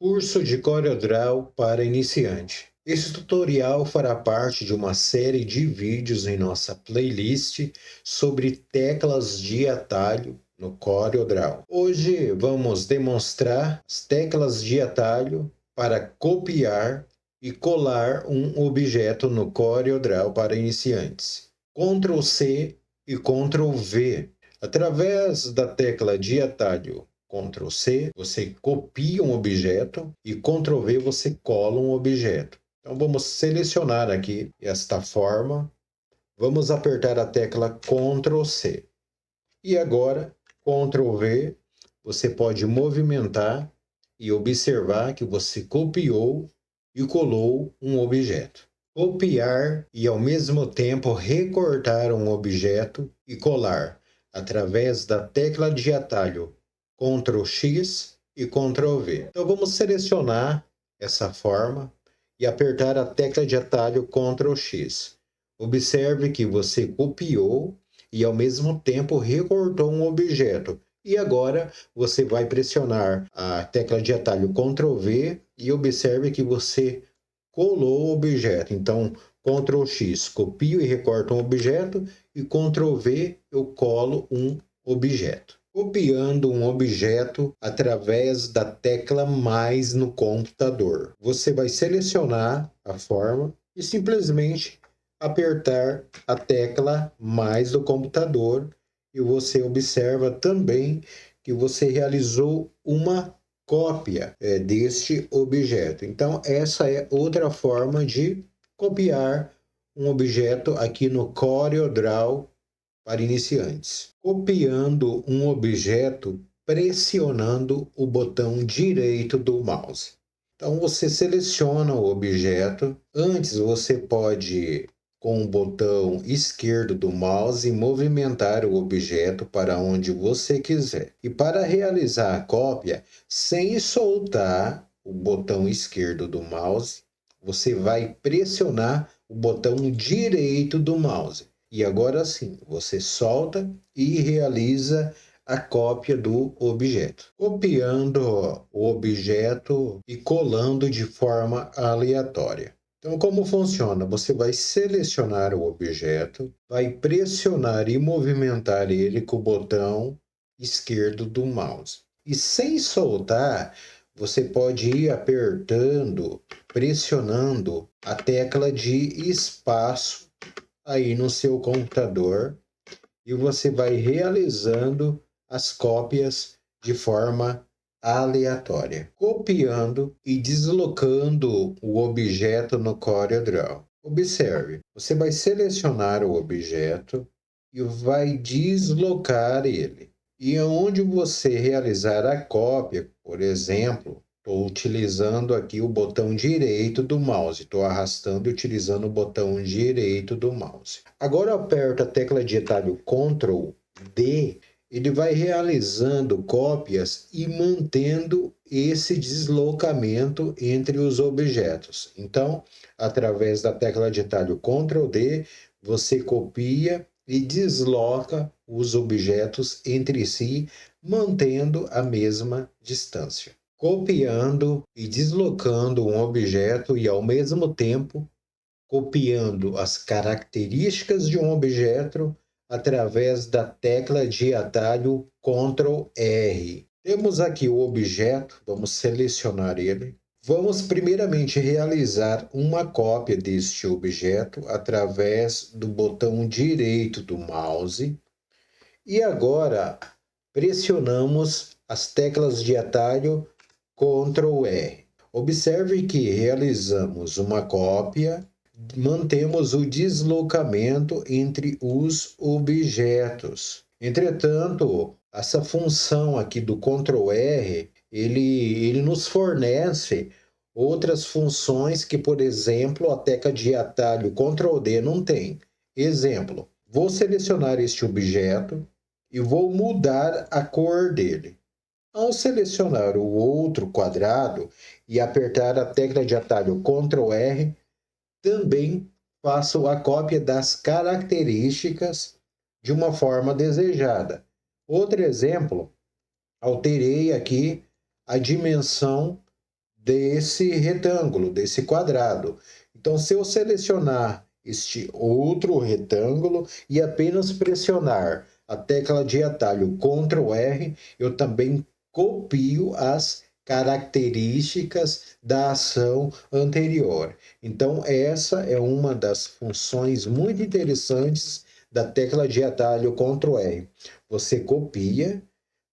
Curso de CorelDRAW para iniciante. Esse tutorial fará parte de uma série de vídeos em nossa playlist sobre teclas de atalho no CorelDRAW. Hoje vamos demonstrar as teclas de atalho para copiar e colar um objeto no CorelDRAW para iniciantes. Ctrl C e Ctrl V. Através da tecla de atalho Ctrl C, você copia um objeto e Ctrl V você cola um objeto. Então vamos selecionar aqui esta forma. Vamos apertar a tecla Ctrl C. E agora, Ctrl V, você pode movimentar e observar que você copiou e colou um objeto. Copiar e ao mesmo tempo recortar um objeto e colar através da tecla de atalho Ctrl X e Ctrl V. Então vamos selecionar essa forma e apertar a tecla de atalho Ctrl X. Observe que você copiou e ao mesmo tempo recortou um objeto. E agora você vai pressionar a tecla de atalho Ctrl V e observe que você colou o objeto. Então, Ctrl X, copio e recorto um objeto e Ctrl V, eu colo um objeto. Copiando um objeto através da tecla mais no computador. Você vai selecionar a forma e simplesmente apertar a tecla mais do computador e você observa também que você realizou uma cópia deste objeto. Então, essa é outra forma de copiar um objeto aqui no CorelDRAW para iniciantes. Copiando um objeto pressionando o botão direito do mouse. Então, você seleciona o objeto. Antes, você pode, com o botão esquerdo do mouse, movimentar o objeto para onde você quiser. E para realizar a cópia, sem soltar o botão esquerdo do mouse, você vai pressionar o botão direito do mouse. E agora sim, você solta e realiza a cópia do objeto. Copiando o objeto e colando de forma aleatória. Então, como funciona? Você vai selecionar o objeto, vai pressionar e movimentar ele com o botão esquerdo do mouse. E sem soltar, você pode ir apertando, pressionando a tecla de espaço aí no seu computador e você vai realizando as cópias de forma aleatória, copiando e deslocando o objeto no CorelDRAW. Observe, você vai selecionar o objeto e vai deslocar ele. E onde você realizar a cópia, por exemplo, estou utilizando aqui o botão direito do mouse. Estou arrastando e utilizando o botão direito do mouse. Agora aperto a tecla de atalho Ctrl D. Ele vai realizando cópias e mantendo esse deslocamento entre os objetos. Então, através da tecla de atalho Ctrl D, você copia e desloca os objetos entre si, mantendo a mesma distância. Copiando e deslocando um objeto e, ao mesmo tempo, copiando as características de um objeto através da tecla de atalho Ctrl R. Temos aqui o objeto, vamos selecionar ele. Vamos primeiramente realizar uma cópia deste objeto através do botão direito do mouse. E agora pressionamos as teclas de atalho Ctrl R. Observe que realizamos uma cópia, mantemos o deslocamento entre os objetos. Entretanto, essa função aqui do Ctrl R, ele nos fornece outras funções que, por exemplo, a tecla de atalho Ctrl D não tem. Exemplo, vou selecionar este objeto e vou mudar a cor dele. Ao selecionar o outro quadrado e apertar a tecla de atalho Ctrl R, também faço a cópia das características de uma forma desejada. Outro exemplo, alterei aqui a dimensão desse retângulo, desse quadrado. Então, se eu selecionar este outro retângulo e apenas pressionar a tecla de atalho Ctrl R, eu também copio as características da ação anterior. Então, essa é uma das funções muito interessantes da tecla de atalho Ctrl R. Você copia,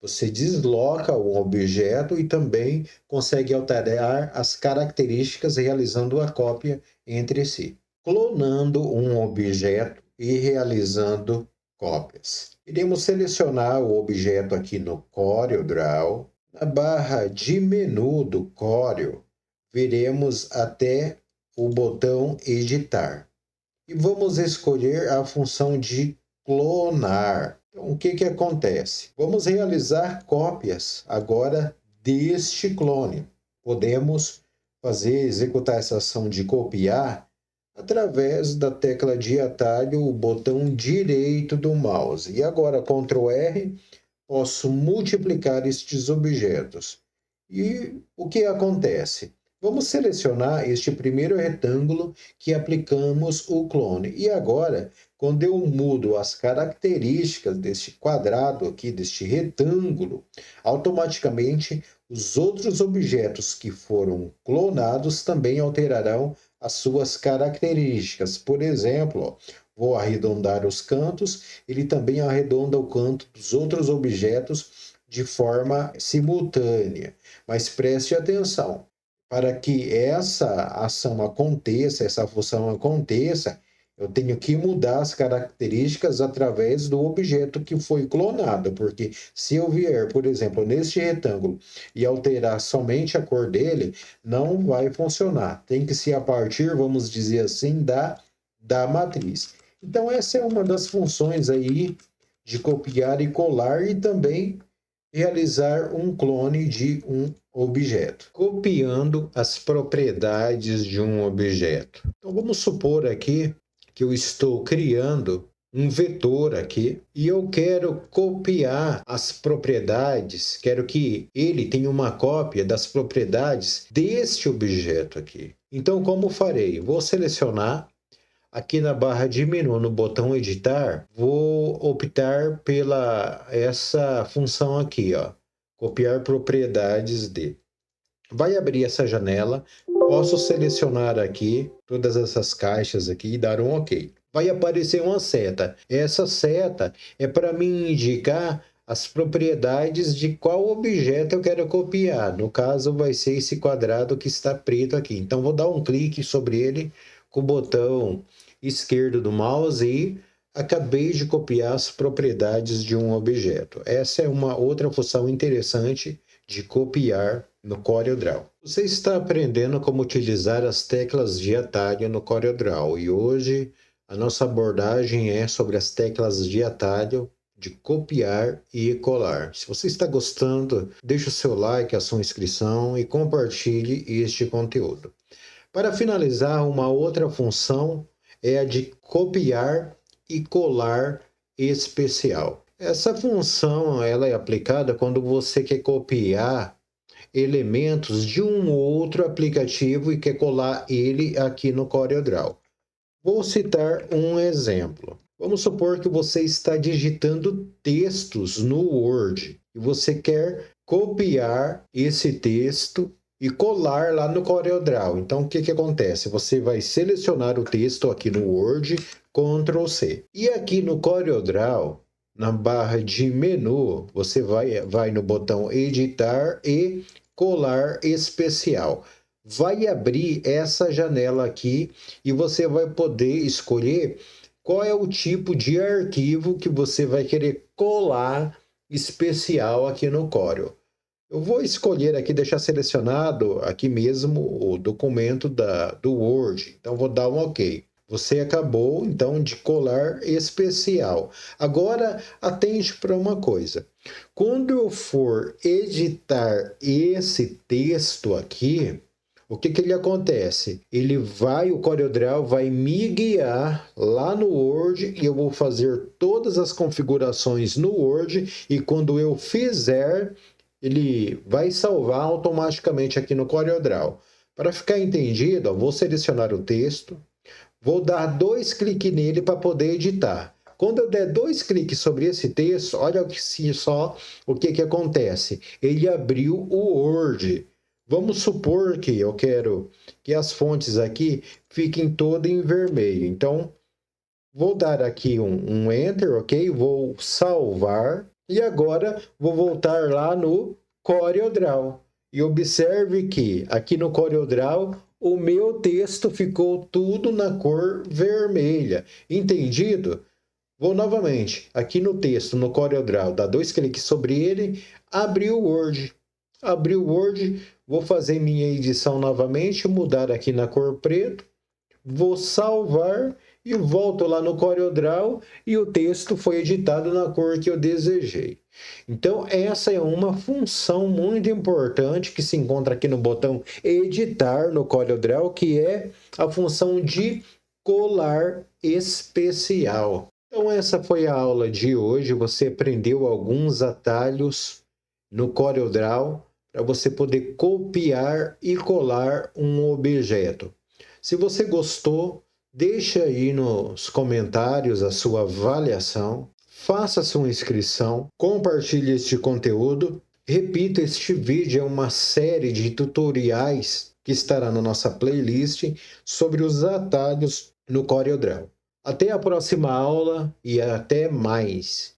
você desloca o objeto e também consegue alterar as características realizando a cópia entre si, clonando um objeto e realizando cópias. Iremos selecionar o objeto aqui no CorelDRAW. Na barra de menu do Corel, veremos até o botão editar. E vamos escolher a função de clonar. Então, o que acontece? Vamos realizar cópias agora deste clone. Podemos executar essa ação de copiar através da tecla de atalho, o botão direito do mouse. E agora, Ctrl R, posso multiplicar estes objetos. E o que acontece? Vamos selecionar este primeiro retângulo que aplicamos o clone. E agora, quando eu mudo as características deste quadrado aqui, deste retângulo, automaticamente os outros objetos que foram clonados também alterarão as suas características. Por exemplo, vou arredondar os cantos, ele também arredonda o canto dos outros objetos de forma simultânea. Mas preste atenção, para que essa ação aconteça, essa função aconteça, eu tenho que mudar as características através do objeto que foi clonado, porque se eu vier, por exemplo, neste retângulo e alterar somente a cor dele, não vai funcionar. Tem que ser a partir, vamos dizer assim, da matriz. Então, essa é uma das funções aí de copiar e colar e também realizar um clone de um objeto, copiando as propriedades de um objeto. Então, vamos supor aqui que eu estou criando um vetor aqui e eu quero copiar as propriedades, quero que ele tenha uma cópia das propriedades deste objeto aqui. Então, como farei? Vou selecionar aqui na barra de menu, no botão editar, vou optar pela essa função aqui, ó, copiar propriedades de. Vai abrir essa janela, posso selecionar aqui todas essas caixas aqui e dar um OK. Vai aparecer uma seta. Essa seta é para me indicar as propriedades de qual objeto eu quero copiar. No caso, vai ser esse quadrado que está preto aqui. Então, vou dar um clique sobre ele com o botão esquerdo do mouse e acabei de copiar as propriedades de um objeto. Essa é uma outra função interessante de copiar no CorelDRAW. Você está aprendendo como utilizar as teclas de atalho no CorelDRAW e hoje a nossa abordagem é sobre as teclas de atalho de copiar e colar. Se você está gostando, deixe o seu like, a sua inscrição e compartilhe este conteúdo. Para finalizar, uma outra função é a de copiar e colar especial. Essa função ela é aplicada quando você quer copiar elementos de um outro aplicativo e quer colar ele aqui no CorelDRAW. Vou citar um exemplo. Vamos supor que você está digitando textos no Word e você quer copiar esse texto e colar lá no CorelDRAW. Então, o que acontece? Você vai selecionar o texto aqui no Word, Ctrl C. E aqui no CorelDRAW, na barra de menu, você vai no botão Editar e Colar Especial. Vai abrir essa janela aqui e você vai poder escolher qual é o tipo de arquivo que você vai querer colar especial aqui no Corel. Eu vou escolher aqui, deixar selecionado aqui mesmo o documento do Word. Então, vou dar um OK. Você acabou, então, de colar especial. Agora, atente para uma coisa. Quando eu for editar esse texto aqui, o que ele acontece? O CorelDRAW vai me guiar lá no Word e eu vou fazer todas as configurações no Word e quando eu fizer, ele vai salvar automaticamente aqui no CorelDRAW. Para ficar entendido, ó, vou selecionar o texto, vou dar 2 cliques nele para poder editar. Quando eu der 2 cliques sobre esse texto, olha só o que acontece. Ele abriu o Word. Vamos supor que eu quero que as fontes aqui fiquem todas em vermelho. Então, vou dar aqui um Enter, ok? Vou salvar. E agora, vou voltar lá no CorelDRAW. E observe que aqui no CorelDRAW, o meu texto ficou tudo na cor vermelha. Entendido? Vou novamente, aqui no texto, no CorelDRAW, dar 2 cliques sobre ele, abrir o Word. Abrir o Word, vou fazer minha edição novamente, mudar aqui na cor preto, vou salvar e volto lá no CorelDRAW e o texto foi editado na cor que eu desejei. Então, essa é uma função muito importante que se encontra aqui no botão Editar no CorelDRAW, que é a função de colar especial. Então, essa foi a aula de hoje. Você aprendeu alguns atalhos no CorelDRAW para você poder copiar e colar um objeto. Se você gostou, deixe aí nos comentários a sua avaliação, faça sua inscrição, compartilhe este conteúdo. Repito, este vídeo é uma série de tutoriais que estará na nossa playlist sobre os atalhos no CorelDRAW. Até a próxima aula e até mais!